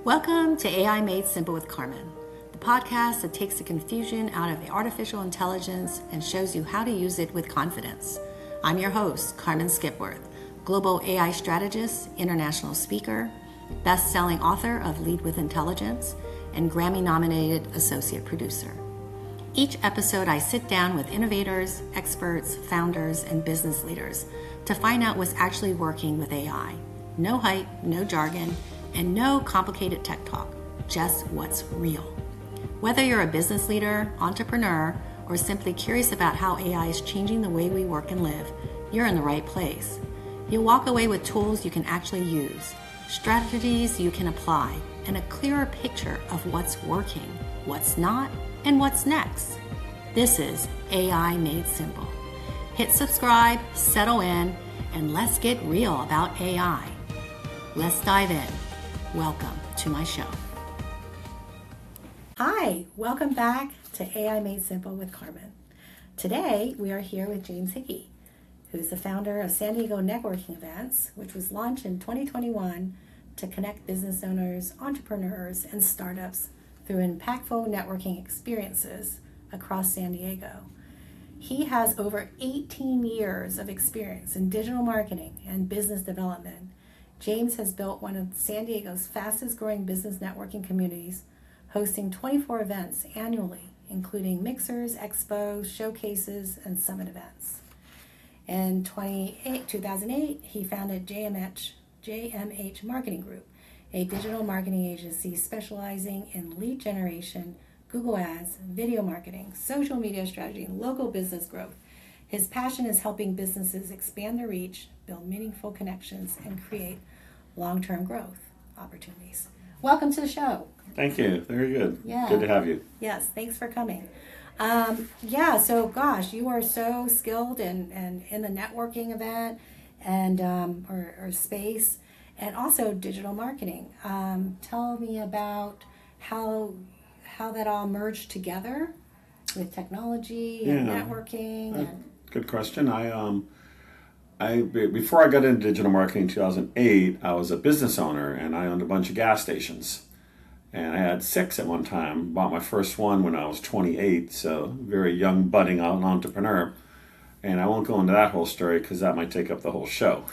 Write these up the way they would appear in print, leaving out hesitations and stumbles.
Welcome to AI Made Simple with Carmen, the podcast that takes the confusion out of artificial intelligence and shows you how to use it with confidence. I'm your host, Carmen Skipworth, global AI strategist, international speaker, best-selling author of Lead with Intelligence, and Grammy-nominated associate producer. Each episode, I sit down with innovators, experts, founders, and business leaders to find out what's actually working with AI. No hype, no jargon, and no complicated tech talk, just what's real. Whether you're a business leader, entrepreneur, or simply curious about how AI is changing the way we work and live, you're in the right place. You'll walk away with tools you can actually use, strategies you can apply, and a clearer picture of what's working, what's not, and what's next. This is AI Made Simple. Hit subscribe, settle in, and let's get real about AI. Let's dive in. Welcome to my show. Hi, welcome back to AI Made Simple with Carmen. Today, we are here with James Hickey, who's the founder of San Diego Networking Events, which was launched in 2021 to connect business owners, entrepreneurs, and startups through impactful networking experiences across San Diego. He has over 18 years of experience in digital marketing and business development. James has built one of San Diego's fastest growing business networking communities, hosting 24 events annually, including mixers, expos, showcases, and summit events. In 2008, he founded JMH Marketing Group, a digital marketing agency specializing in lead generation, Google Ads, video marketing, social media strategy, and local business growth. His passion is helping businesses expand their reach, build meaningful connections, and create long-term growth opportunities. Welcome to the show. Thank you. Very good. Yeah. Good to have you. Yes, thanks for coming. So gosh, you are so skilled in the networking event and or space, and also digital marketing. Tell me about how that all merged together with technology and networking. Good question. I before I got into digital marketing in 2008, I was a business owner and I owned a bunch of gas stations. And I had 6 at one time. Bought my first one when I was 28, so very young, budding entrepreneur. And I won't go into that whole story because that might take up the whole show.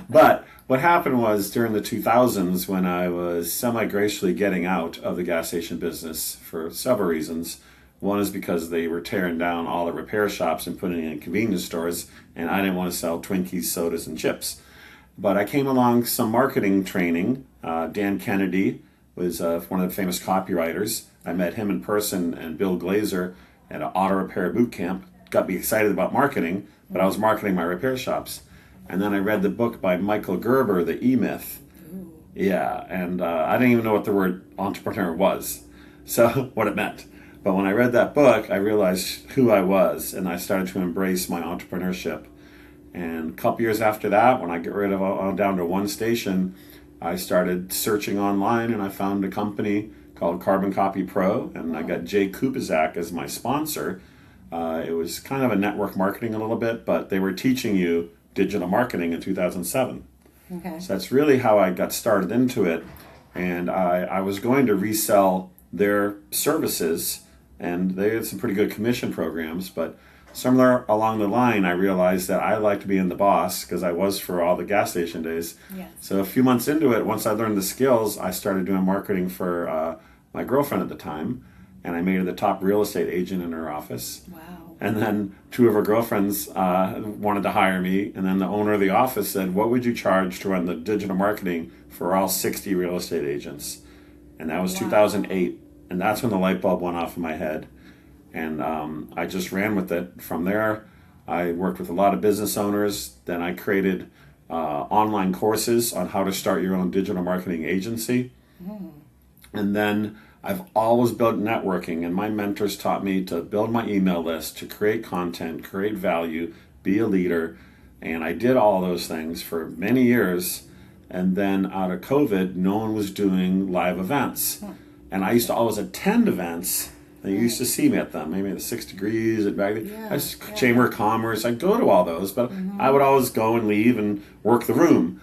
But what happened was during the 2000s, when I was semi-gracefully getting out of the gas station business for several reasons. One is because they were tearing down all the repair shops and putting in convenience stores, and I didn't want to sell Twinkies, sodas, and chips. But I came along some marketing training. Dan Kennedy was one of the famous copywriters. I met him in person and Bill Glazer at an auto repair boot camp. Got me excited about marketing, but I was marketing my repair shops. And then I read the book by Michael Gerber, The E-Myth. Yeah, and I didn't even know what the word entrepreneur was, so what it meant. But when I read that book, I realized who I was, and I started to embrace my entrepreneurship. And a couple years after that, when I get rid of down to one station, I started searching online, and I found a company called Carbon Copy Pro, and I got Jay Kupizak as my sponsor. It was kind of a network marketing a little bit, but they were teaching you digital marketing in 2007. Okay. So that's really how I got started into it. And I was going to resell their services, and they had some pretty good commission programs, but somewhere along the line, I realized that I liked being the boss because I was for all the gas station days. Yes. So a few months into it, once I learned the skills, I started doing marketing for my girlfriend at the time, and I made her the top real estate agent in her office. Wow. And then 2 of her girlfriends wanted to hire me, and then the owner of the office said, "What would you charge to run the digital marketing for all 60 real estate agents?" And that was 2008, and that's when the light bulb went off in my head. And I just ran with it. From there, I worked with a lot of business owners. Then I created online courses on how to start your own digital marketing agency. And then I've always built networking, and my mentors taught me to build my email list, to create content, create value, be a leader. And I did all those things for many years. And then out of COVID, no one was doing live events. And I used to always attend events. You used to see me at them, maybe the 6 Degrees, at Chamber of Commerce. I'd go to all those, but I would always go and leave and work the room.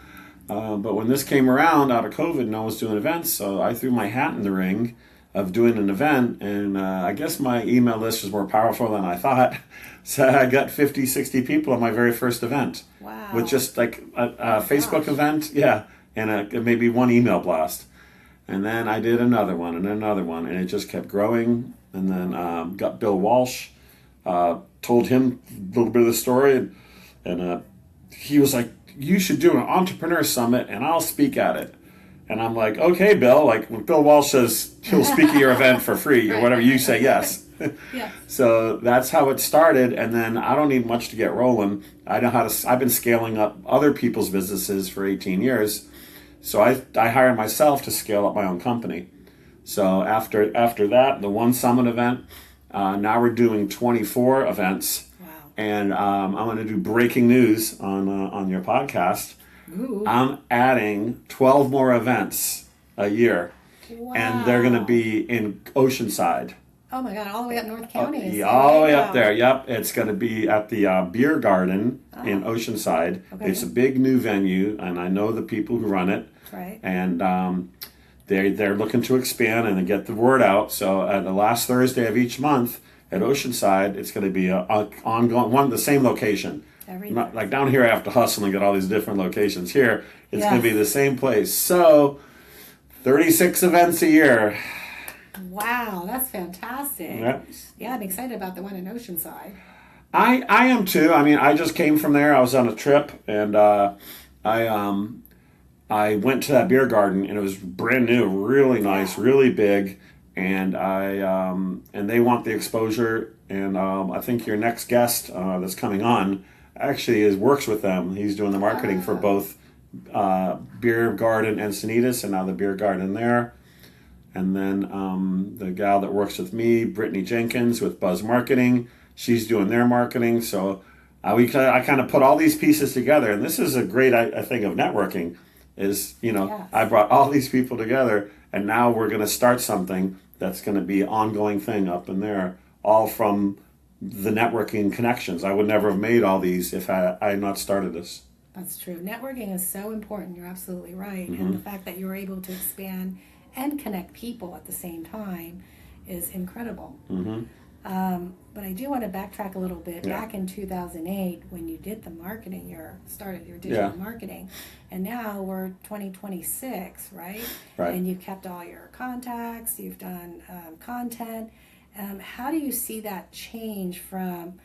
But when this came around out of COVID, no one was doing events, so I threw my hat in the ring of doing an event, and I guess my email list was more powerful than I thought. So I got 50, 60 people on my very first event. Wow. With just like a Facebook event, yeah, and maybe one email blast. And then I did another one and another one, and it just kept growing. And then got Bill Walsh, told him a little bit of the story, and he was like, you should do an entrepreneur summit, and I'll speak at it. And I'm like, okay, Bill, like when Bill Walsh says he'll speak at your event for free or whatever, you say yes. Yeah. So that's how it started, and then I don't need much to get rolling. I know how to. I've been scaling up other people's businesses for 18 years, so I hired myself to scale up my own company. So after that, the one summit event, now we're doing 24 events, Wow. and I'm going to do breaking news on your podcast. Ooh. I'm adding 12 more events a year, Wow. and they're going to be in Oceanside. Oh my God, all the way up North County. Yeah, all the way up there. Yep, it's going to be at the Biergarden in Oceanside. Okay. It's a big new venue, and I know the people who run it. Right. And they're looking to expand and get the word out. So at the last Thursday of each month at Oceanside, it's going to be a ongoing the same location. Not, like down here, I have to hustle and get all these different locations. Here, it's going to be the same place. So 36 events a year. Wow, that's fantastic. Yep. Yeah, I'm excited about the one in Oceanside. I am too. I mean, I just came from there. I was on a trip, and I went to that beer garden, and it was brand new, really nice, really big, and and they want the exposure. And I think your next guest that's coming on actually works with them. He's doing the marketing for both Biergarden and Sanitas, and now the Biergarden there. And then the gal that works with me, Brittany Jenkins with Buzz Marketing, she's doing their marketing. So I kind of put all these pieces together. And this is a great thing of networking is, I brought all these people together, and now we're going to start something that's going to be an ongoing thing up in there, all from the networking connections. I would never have made all these if I had not started this. That's true. Networking is so important. You're absolutely right. Mm-hmm. And the fact that you're able to expand and connect people at the same time is incredible. Mm-hmm. But I do want to backtrack a little bit. Yeah. Back in 2008, when you did the marketing, started your digital marketing, and now we're 2026, right? Right. And you've kept all your contacts, you've done content. How do you see that change from,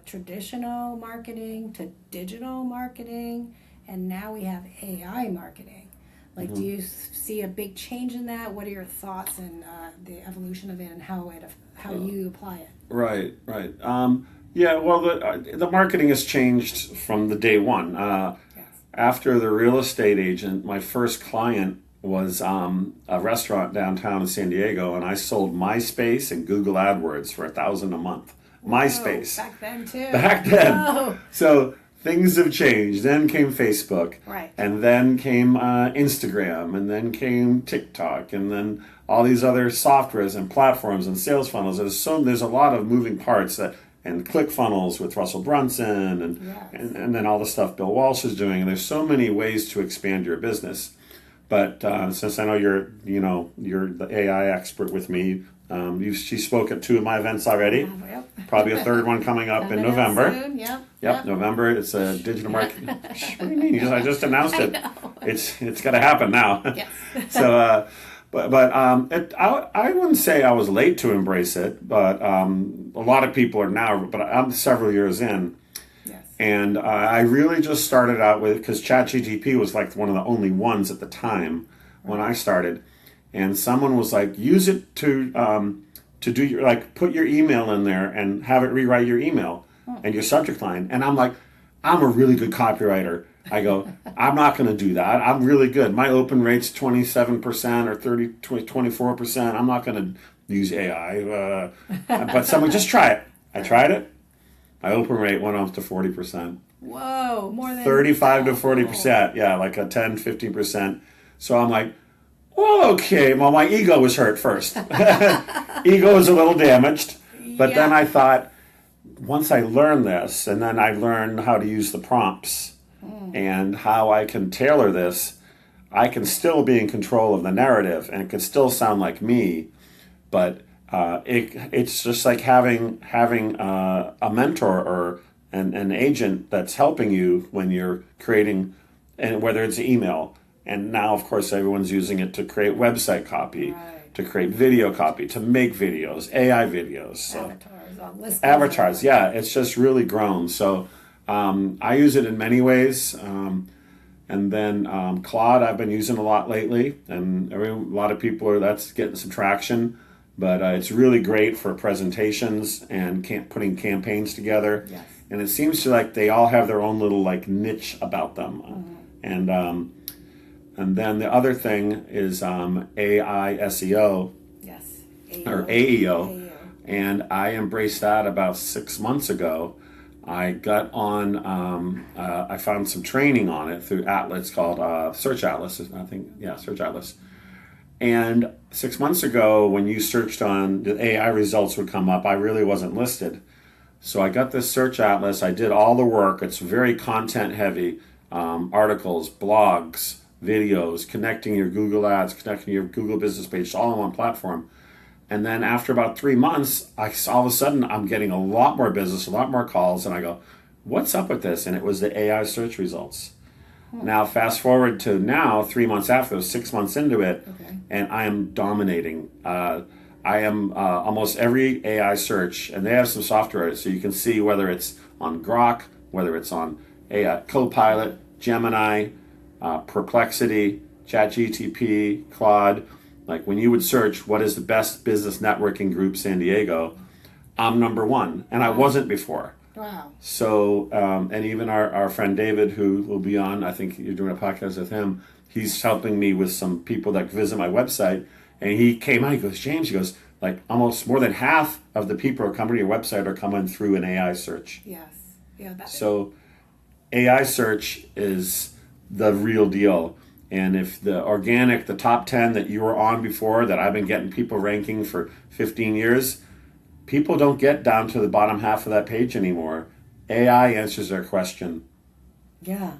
traditional marketing to digital marketing, and now we have AI marketing? Like, do you see a big change in that? What are your thoughts and the evolution of it, and how you apply it? Right. Well, the marketing has changed from the day one. Yes. After the real estate agent, my first client was a restaurant downtown in San Diego, and I sold MySpace and Google AdWords for $1,000 a month. MySpace. Back then too. Back then. Whoa. So things have changed. Then came Facebook. Right. And then came Instagram, and then came TikTok, and then all these other softwares and platforms and sales funnels. There's a lot of moving parts and ClickFunnels with Russell Brunson and then all the stuff Bill Walsh is doing. And there's so many ways to expand your business. But since I know you're the AI expert with me, she spoke at 2 of my events already. Yep. Probably a third one coming up in November. Soon. Yep, November. It's a digital marketing. What do you mean? I just announced it. I know. It's got to happen now. Yes. So, I wouldn't say I was late to embrace it, but a lot of people are now. But I'm several years in. Yes. And I really just started out with, because ChatGPT was like one of the only ones at the time when I started, and someone was like, use it to do your, like, put your email in there and have it rewrite your email and your subject line. And I'm like, I'm a really good copywriter. I go, I'm not going to do that. I'm really good. My open rate's 27% or 24%. I'm not going to use AI. But someone, just try it. I tried it. My open rate went up to 40%. Whoa, more than 35 to 40%. Yeah, like a 10, 15%. So I'm like, well, okay. Well, my ego was hurt first. Ego was a little damaged. But then I thought, once I learned this, and then I learned how to use the prompts, and how I can tailor this. I can still be in control of the narrative, and it can still sound like me, but it's just like having a mentor or an agent that's helping you when you're creating, and whether it's email, and now of course everyone's using it to create website copy, to create video copy, to make videos, AI videos, so avatars. Yeah, it's just really grown. So I use it in many ways. And then Claude I've been using a lot lately, and a lot of people that's getting some traction. But it's really great for presentations and putting campaigns together. Yes. And it seems to like they all have their own little like niche about them. And then the other thing is AI SEO. Yes. Or AEO. And I embraced that about 6 months ago. I got on, I found some training on it through Atlas called Search Atlas, I think. Yeah, Search Atlas. And 6 months ago, when you searched on the AI results would come up, I really wasn't listed. So I got this Search Atlas. I did all the work. It's very content heavy, articles, blogs, videos, connecting your Google ads, connecting your Google business page, all on one platform. And then after about 3 months, all of a sudden I'm getting a lot more business, a lot more calls, and I go, what's up with this? And it was the AI search results. Now, fast forward to now, 3 months after, 6 months into it, and I am dominating. I am almost every AI search, and they have some software so you can see whether it's on Grok, whether it's on AI Copilot, Gemini, Perplexity, ChatGPT, Claude. Like when you would search, what is the best business networking group San Diego, I'm number one, and I wasn't before. Wow. So, and even our friend David, who will be on, I think you're doing a podcast with him, he's helping me with some people that visit my website. And he came out, he goes, James, he goes, like almost more than half of the people who are coming to your website are coming through an AI search. Yes. Yeah. So AI search is the real deal. And if the organic, the top 10 that you were on before, that I've been getting people ranking for 15 years, people don't get down to the bottom half of that page anymore. AI answers their question. Yeah,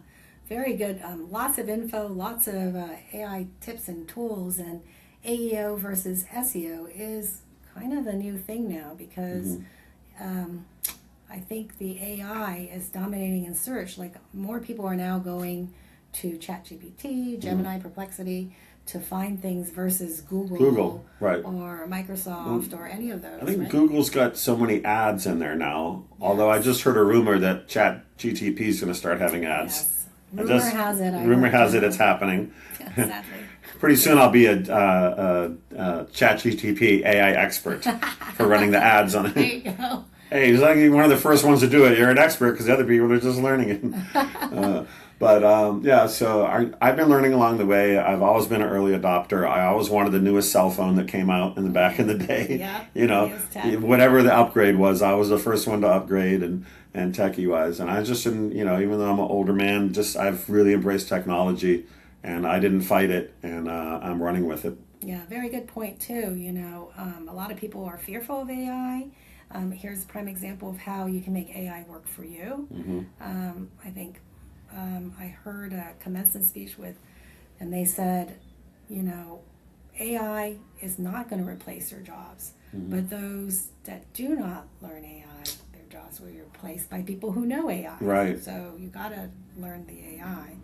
very good. Lots of info, lots of AI tips and tools, and AEO versus SEO is kind of the new thing now because I think the AI is dominating in search. Like more people are now going to ChatGPT, Gemini, Perplexity to find things versus Google right. or Microsoft or any of those. I think right? Google's got so many ads in there now. Yes. Although I just heard a rumor that ChatGPT is going to start having ads. Yes. Rumor has it. It's happening. Exactly. Pretty soon I'll be a ChatGPT AI expert for running the ads on it. There you go. Hey, he's like one of the first ones to do it. You're an expert because the other people are just learning it. So I've been learning along the way. I've always been an early adopter. I always wanted the newest cell phone that came out in the back in the day. Yeah, whatever the upgrade was, I was the first one to upgrade and techie wise. And I just, even though I'm an older man, I've really embraced technology, and I didn't fight it, and I'm running with it. Yeah, very good point too. A lot of people are fearful of AI. Here's a prime example of how you can make AI work for you. I think I heard a commencement speech and they said, AI is not going to replace your jobs, but those that do not learn AI, their jobs will be replaced by people who know AI. Right. So you got to learn the AI.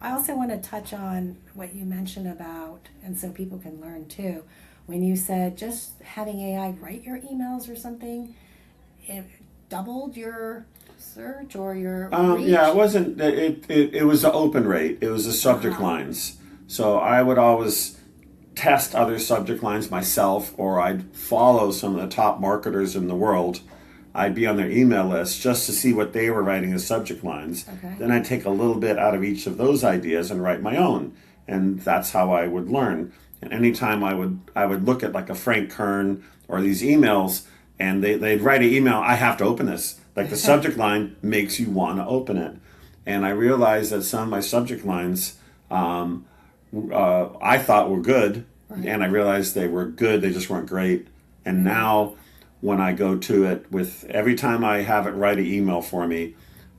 I also want to touch on what you mentioned about, and so people can learn too, when you said just having AI write your emails or something, it doubled your search or your reach? Yeah, it wasn't. It was the open rate. It was the subject lines. So I would always test other subject lines myself, or I'd follow some of the top marketers in the world. I'd be on their email list just to see what they were writing as subject lines. Okay. Then I'd take a little bit out of each of those ideas and write my own, and that's how I would learn. And anytime I would look at like a Frank Kern or these emails, and they'd write an email, I have to open this. Like the subject line makes you want to open it. And I realized that some of my subject lines I thought were good, and I realized they were good, they just weren't great. And now when I go to it every time I have it write an email for me,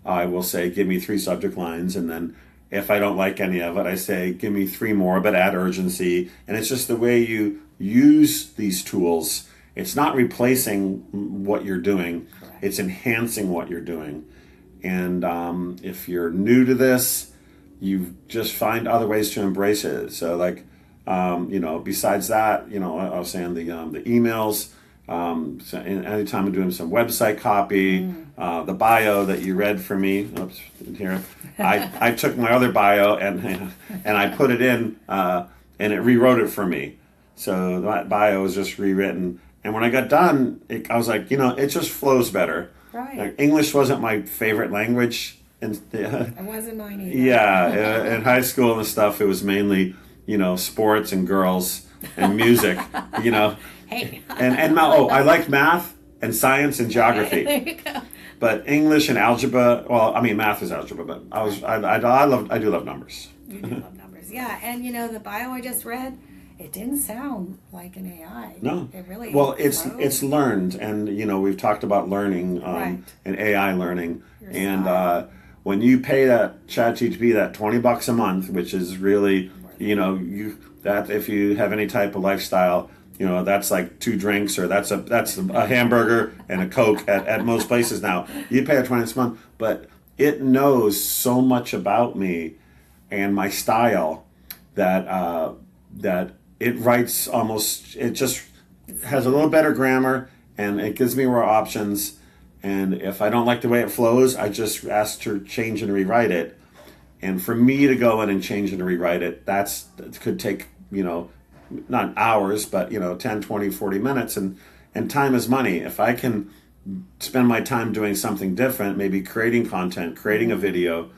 I will say, give me 3 subject lines, and then if I don't like any of it, I say, give me 3 more, but add urgency. And it's just the way you use these tools. It's not replacing what you're doing. Correct. It's enhancing what you're doing. And if you're new to this, you just find other ways to embrace it. So like, besides that, I was saying the emails, so anytime I'm doing some website copy, the bio that you read for me, here, I took my other bio and I put it in, and it rewrote it for me. So that bio was just rewritten. And when I got done, I was like, it just flows better. Right. Like, English wasn't my favorite language. And It wasn't mine either. yeah, in high school and stuff, it was mainly, sports and girls and music, Hey. And I like math and science and geography. There you go. But English and algebra, math is algebra, but I do love numbers. You do love numbers. Yeah, and the bio I just read, it didn't sound like an AI. No. It really it's learned, and we've talked about learning, Right. and AI learning. Your And style. when you pay that ChatGPT that $20 a month, which is really, that if you have any type of lifestyle, that's like 2 drinks, or that's a hamburger and a Coke at most places now. You pay that $20 a month, but it knows so much about me and my style that it writes it just has a little better grammar, and it gives me more options. And if I don't like the way it flows, I just ask to change and rewrite it. And for me to go in and change and rewrite it, that could take, not hours, but, 10, 20, 40 minutes. And time is money. If I can spend my time doing something different, maybe creating content, creating a video,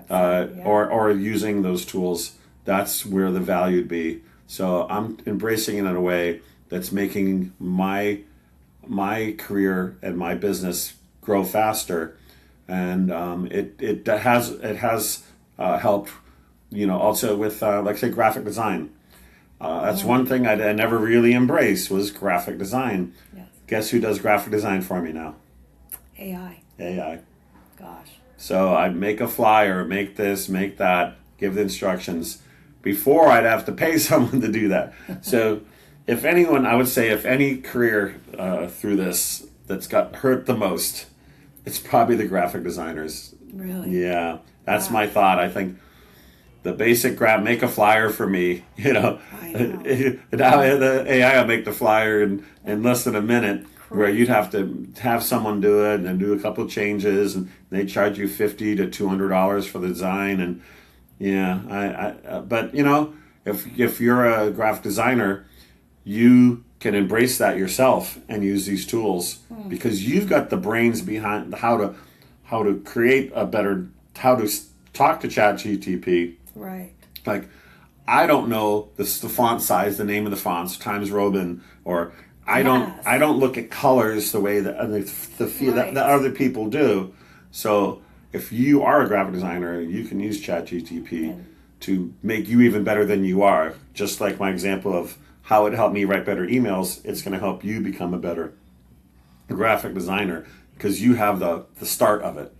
or using those tools, that's where the value would be. So I'm embracing it in a way that's making my career and my business grow faster, and it has helped, also with like say graphic design. That's one thing I never really embraced was graphic design. Yes. Guess who does graphic design for me now? AI. Gosh. So I make a flyer, make this, make that, give the instructions. Before, I'd have to pay someone to do that. So if anyone, I would say if any career through this that's got hurt the most, it's probably the graphic designers. Really? Yeah, that's my thought. I think the basic make a flyer for me, I know. now the AI will make the flyer in less than a minute, where you'd have to have someone do it and do a couple of changes, and they charge you $50 to $200 for the design. And but if you're a graphic designer, you can embrace that yourself and use these tools, because you've got the brains behind how to create how to talk to ChatGPT. Right. Like, I don't know the font size, the name of the fonts, Times Roman, or I don't look at colors the way that that other people do. So if you are a graphic designer, you can use ChatGPT to make you even better than you are. Just like my example of how it helped me write better emails, it's going to help you become a better graphic designer, because you have the start of it.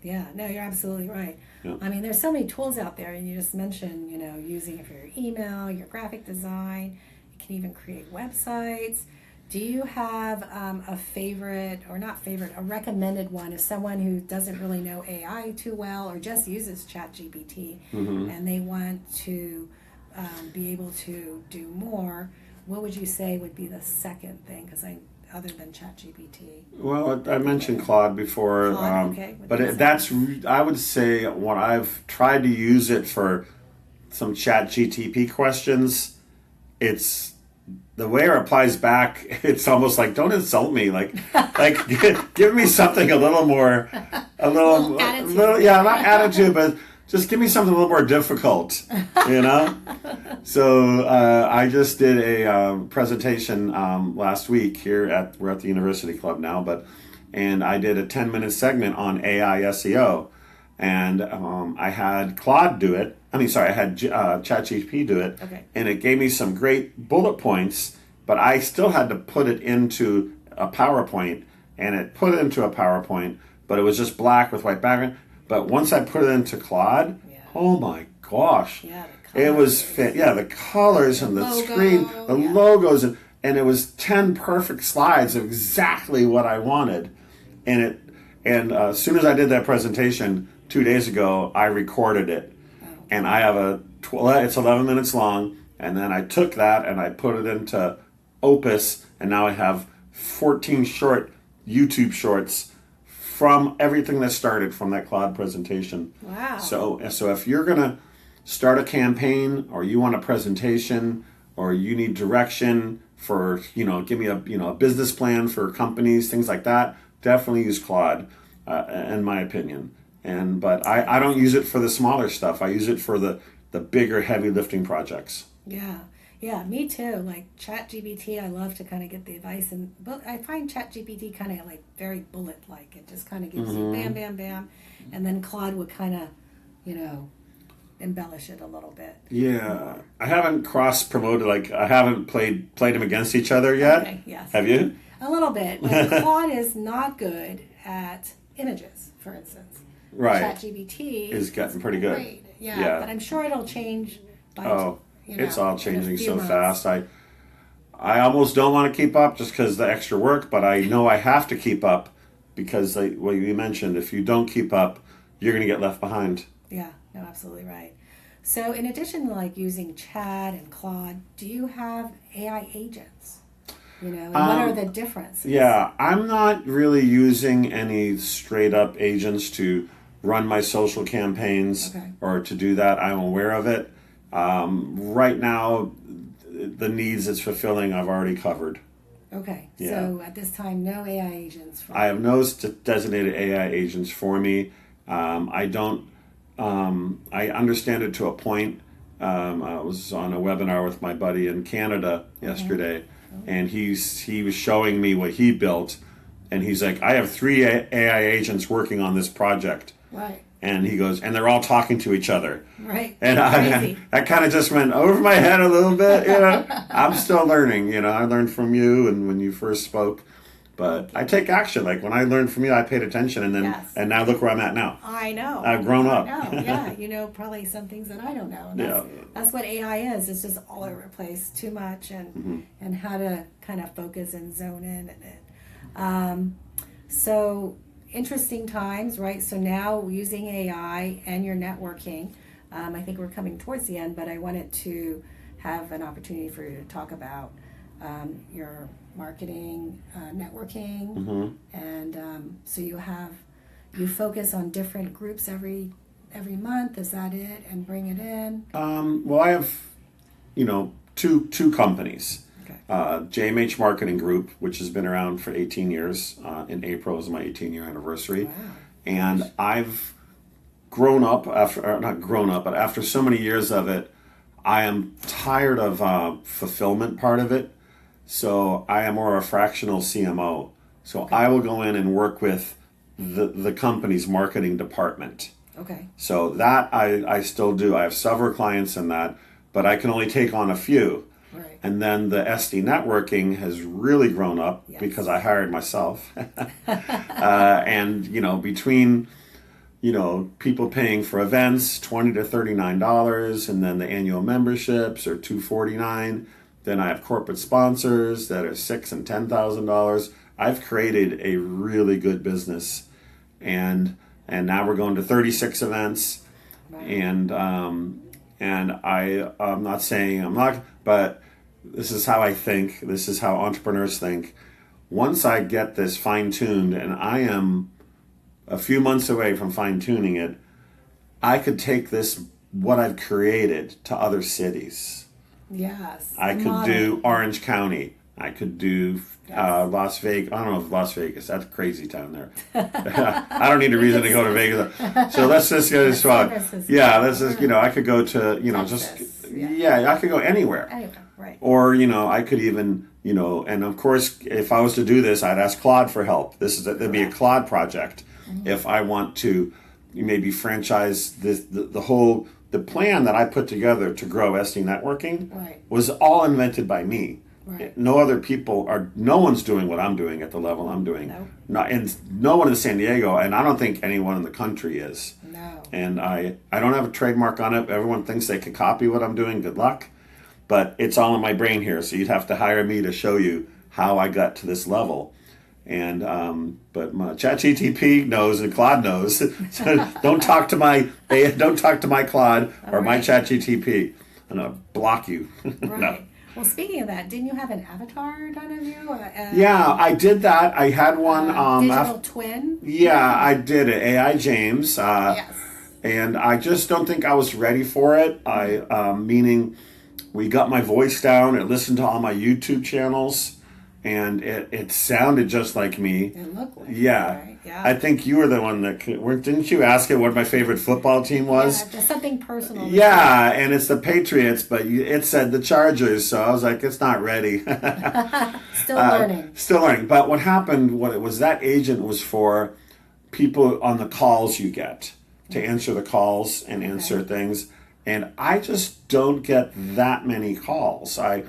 Yeah, no, you're absolutely right. Yeah. I mean, there's so many tools out there, and you just mentioned, using it for your email, your graphic design. You can even create websites. Do you have a favorite, or not favorite, a recommended one, if someone who doesn't really know AI too well, or just uses ChatGPT, and they want to be able to do more? What would you say would be the second thing? Other than ChatGPT. Well, I mentioned Claude before, Claude, okay. But I would say when I've tried to use it for some ChatGPT questions, it's the way it replies back. It's almost like, don't insult me. Like give me something a little more, Little attitude. not attitude, but just give me something a little more difficult, So I just did a presentation last week we're at the University Club now, and I did a 10-minute segment on AI SEO, and I had Claude do it. I had ChatGPT do it, okay. And it gave me some great bullet points, but I still had to put it into a PowerPoint, and it put it into a PowerPoint, but it was just black with white background. But once I put it into Claude, oh my gosh. Yeah, it was the colors and the screen, the logos, and it was 10 perfect slides of exactly what I wanted. And as soon as I did that presentation 2 days ago, I recorded it. And I have it's 11 minutes long, and then I took that and I put it into Opus, and now I have 14 short YouTube shorts from everything that started from that Claude presentation. Wow. So if you're going to start a campaign, or you want a presentation, or you need direction for, give me a business plan for companies, things like that, definitely use Claude, in my opinion. But I don't use it for the smaller stuff. I use it for the bigger, heavy lifting projects. Yeah, me too. Like ChatGPT, I love to kind of get the advice, but I find ChatGPT kind of like very bullet-like. It just kind of gives you bam, bam, bam, and then Claude would kind of, embellish it a little bit. Yeah, I haven't cross-promoted. Like, I haven't played them against each other yet. Okay, yes. Have you? A little bit. Like, Claude is not good at images, for instance. Right. ChatGPT is getting pretty good. Great. Yeah, but I'm sure it'll change. It's all changing so months. fast. I almost don't want to keep up just because the extra work, but I know I have to keep up because, like what you mentioned, if you don't keep up, you're going to get left behind. Yeah, no, absolutely right. So in addition to like using Chat and Claude, do you have AI agents? And what are the differences? Yeah, I'm not really using any straight up agents to run my social campaigns or to do that. I'm aware of it. Right now, the needs it's fulfilling, I've already covered. Okay, so at this time, no AI agents. I have no designated AI agents for me. I don't. I understand it to a point. I was on a webinar with my buddy in Canada yesterday, and he was showing me what he built, and he's like, I have 3 AI agents working on this project. Right. And he goes, and they're all talking to each other. Right. And I kind of just went over my head a little bit, I'm still learning, I learned from you and when you first spoke. But I take action. Like when I learned from you, I paid attention, and then and now look where I'm at now. I know. I've grown up. Yeah, probably some things that I don't know. And that's what AI is. It's just all over the place, too much, and how to kind of focus and zone in it. So interesting times, right? So now using AI and your networking, I think we're coming towards the end, but I wanted to have an opportunity for you to talk about your marketing, networking, and so you focus on different groups every month. Is that it? And bring it in. Well, I have two companies. JMH Marketing Group, which has been around for 18 years. In April is my 18-year anniversary. Wow. And I've grown up but after so many years of it, I am tired of fulfillment part of it. So I am more a fractional CMO. So I will go in and work with the company's marketing department. Okay. So that I still do. I have several clients in that, but I can only take on a few. Right. And then the SD networking has really grown up because I hired myself. And, between, people paying for events, $20 to $39, and then the annual memberships are $249. Then I have corporate sponsors that are $6,000 and $10,000. I've created a really good business, and now we're going to 36 events. Right. And I'm not saying I'm not, but this is how I think. This is how entrepreneurs think. Once I get this fine-tuned, and I am a few months away from fine-tuning it, I could take what I've created, to other cities. Yes. I could do Orange County. I could do Las Vegas. I don't know if Las Vegas. That's a crazy town there. I don't need a reason to go to Vegas. So let's just get this one. Yeah, let's just, I could go to, Texas. I could go anywhere. Anywhere, right. Or, I could even, and of course, if I was to do this, I'd ask Claude for help. It'd be a Claude project. Mm-hmm. If I want to maybe franchise the plan that I put together to grow SD networking was all invented by me. Right. No one's doing what I'm doing at the level I'm doing. No. And no one in San Diego, and I don't think anyone in the country is. No. And I don't have a trademark on it. Everyone thinks they could copy what I'm doing. Good luck. But it's all in my brain here, so you'd have to hire me to show you how I got to this level. And but my ChatGPT knows and Claude knows. So don't talk to my Claude or my ChatGPT. I'm gonna block you. Right. No. Well, speaking of that, didn't you have an avatar done of you? Yeah, I did that. I had one. Digital twin? Yeah, I did it. AI James. Yes. And I just don't think I was ready for it. Meaning, we got my voice down. It listened to all my YouTube channels, and it sounded just like me. It looked like yeah. Right? Yeah. I think you were the one that didn't you ask it what my favorite football team was? Yeah, just something personal. Yeah, and it's the Patriots, but it said the Chargers, so I was like, it's not ready. Still learning. Still learning. But what happened, what it was, that agent was for people on the calls you get, to answer the calls and answer things. And I just don't get that many calls. I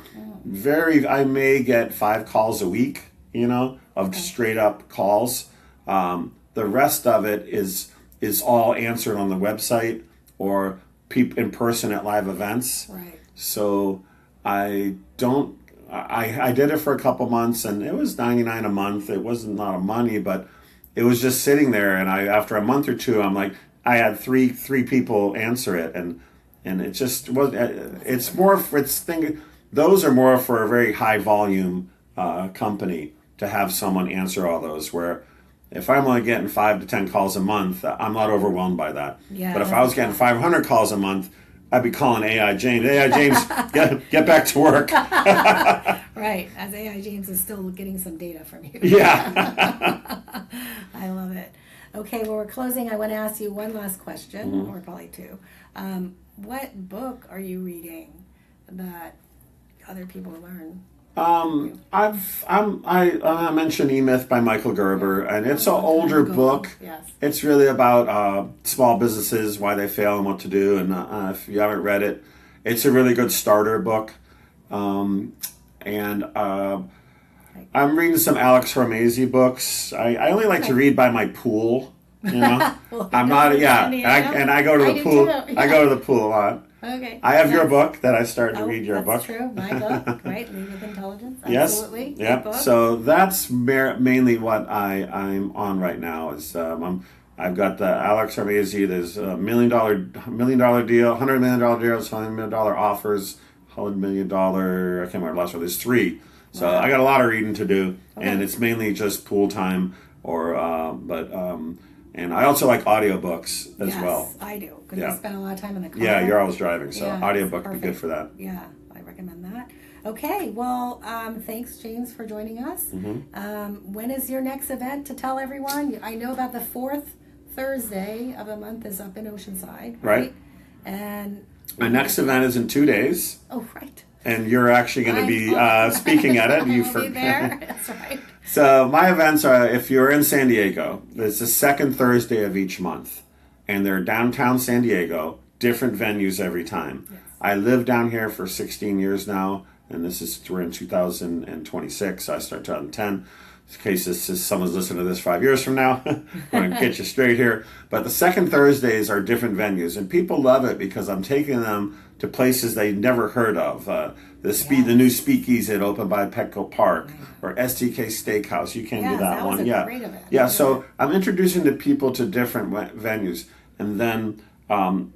may get 5 calls a week, of straight up calls. The rest of it is all answered on the website or in person at live events. Right. So I did it for a couple months, and it was $99 a month. It wasn't a lot of money, but it was just sitting there. And after a month or two, I'm like, I had three people answer it, and it just was. It's more for those are more for a very high volume company to have someone answer all those. Where if I'm only getting 5 to 10 calls a month, I'm not overwhelmed by that. Yeah, but if I was getting 500 calls a month, I'd be calling AI James. AI James, get back to work. Right, as AI James is still getting some data from you. Yeah. I love it. Okay, well, we're closing. I want to ask you one last question, or probably two. What book are you reading that other people learn? I mentioned E-Myth by Michael Gerber, and it's an older book. Yes. It's really about small businesses, why they fail and what to do. And if you haven't read it, it's a really good starter book. I'm reading some Alex Hormozy books. I only like to read by my pool. Well, I'm not. Yeah, and I go to the pool. Yeah. I go to the pool a lot. Okay. I have your book that I started to read your book. That's true. My book, right? Lead with Intelligence. Yes. Absolutely. Yeah. So that's mainly what I'm on right now. Is I've got the Alex Hormozy. There's $1 million deal, $100 million deals, $100 million offers, $100 million. I can't remember the last one. There's 3. So I got a lot of reading to do, and it's mainly just pool time. And I also like audiobooks as well. Yes, I do. Because I spend a lot of time in the car. Yeah, you're always driving, so audiobook would be good for that. Yeah, I recommend that. Okay, well, thanks, James, for joining us. When is your next event to tell everyone? I know about the 4th Thursday of the month is up in Oceanside, right? And my next event is in 2 days. Oh, right. And you're actually going to be speaking at it. I'll be there. That's right. So my events are, if you're in San Diego, it's the second Thursday of each month. And they're downtown San Diego, different venues every time. Yes. I lived down here for 16 years now, and we're in 2026. I started 2010. In case someone's listening to this 5 years from now, I'm going to get you straight here. But the second Thursdays are different venues, and people love it because I'm taking them to places they've never heard of. The new speakeasy that opened by Petco Park, or STK Steakhouse. You can't do that one. Great event. Yeah. So I'm introducing the people to different venues, and then on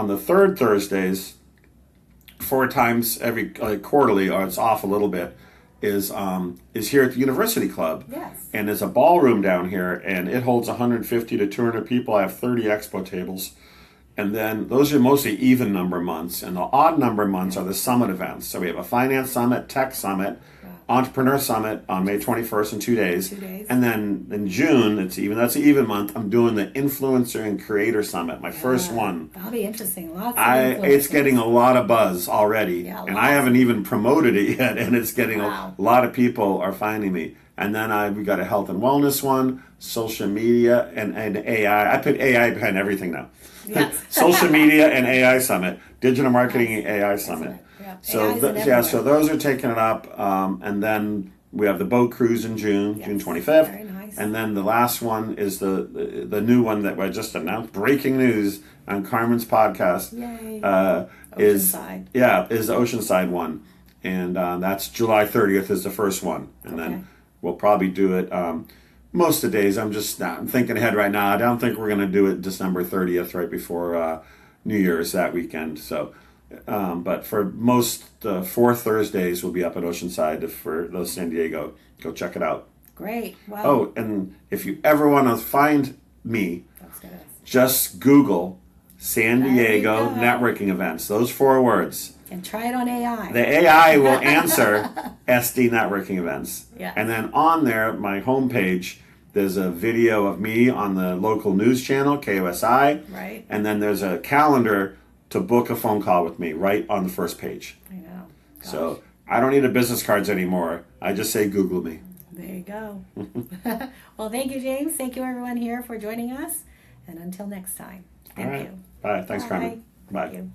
the third Thursdays, 4 times every quarterly, or it's off a little bit, is here at the University Club. Yes. And there's a ballroom down here, and it holds 150 to 200 people. I have 30 expo tables. And then those are mostly even number months. And the odd number months are the summit events. So we have a finance summit, tech summit, entrepreneur summit on May 21st in 2 days. 2 days. And then in June, that's an even month, I'm doing the influencer and creator summit, my first one. That'll be interesting. It's getting a lot of buzz already. Yeah, and I haven't even promoted it yet. And it's getting a lot of people are finding me. And then we got a health and wellness one, social media, and AI. I put AI behind everything now. Yes. Social media and AI summit, digital marketing and AI summit. Right. Yeah. So so those are taking it up, and then we have the boat cruise in June, June 25th. Very nice. And then the last one is the new one that I just announced. Breaking news on Carmen's podcast. Yay. Is Oceanside. is the Oceanside one, and that's July 30th is the first one, and then we'll probably do it most of the days. I'm thinking ahead right now. I don't think we're going to do it December 30th, right before New Year's that weekend. So, but for most 4 Thursdays, we'll be up at Oceanside for those San Diego. Go check it out. Great. Wow. Oh, and if you ever want to find me, That's just Google San There you Diego go. networking events. Those 4 words. And try it on AI. The AI will answer SD networking events. Yes. And then on there, my homepage, there's a video of me on the local news channel, KOSI. Right. And then there's a calendar to book a phone call with me right on the first page. I know. Gosh. So I don't need the business cards anymore. I just say Google me. There you go. Well, thank you, James. Thank you, everyone here, for joining us. And until next time, thank you. Bye. Thanks, Carmen. Bye. Thank you.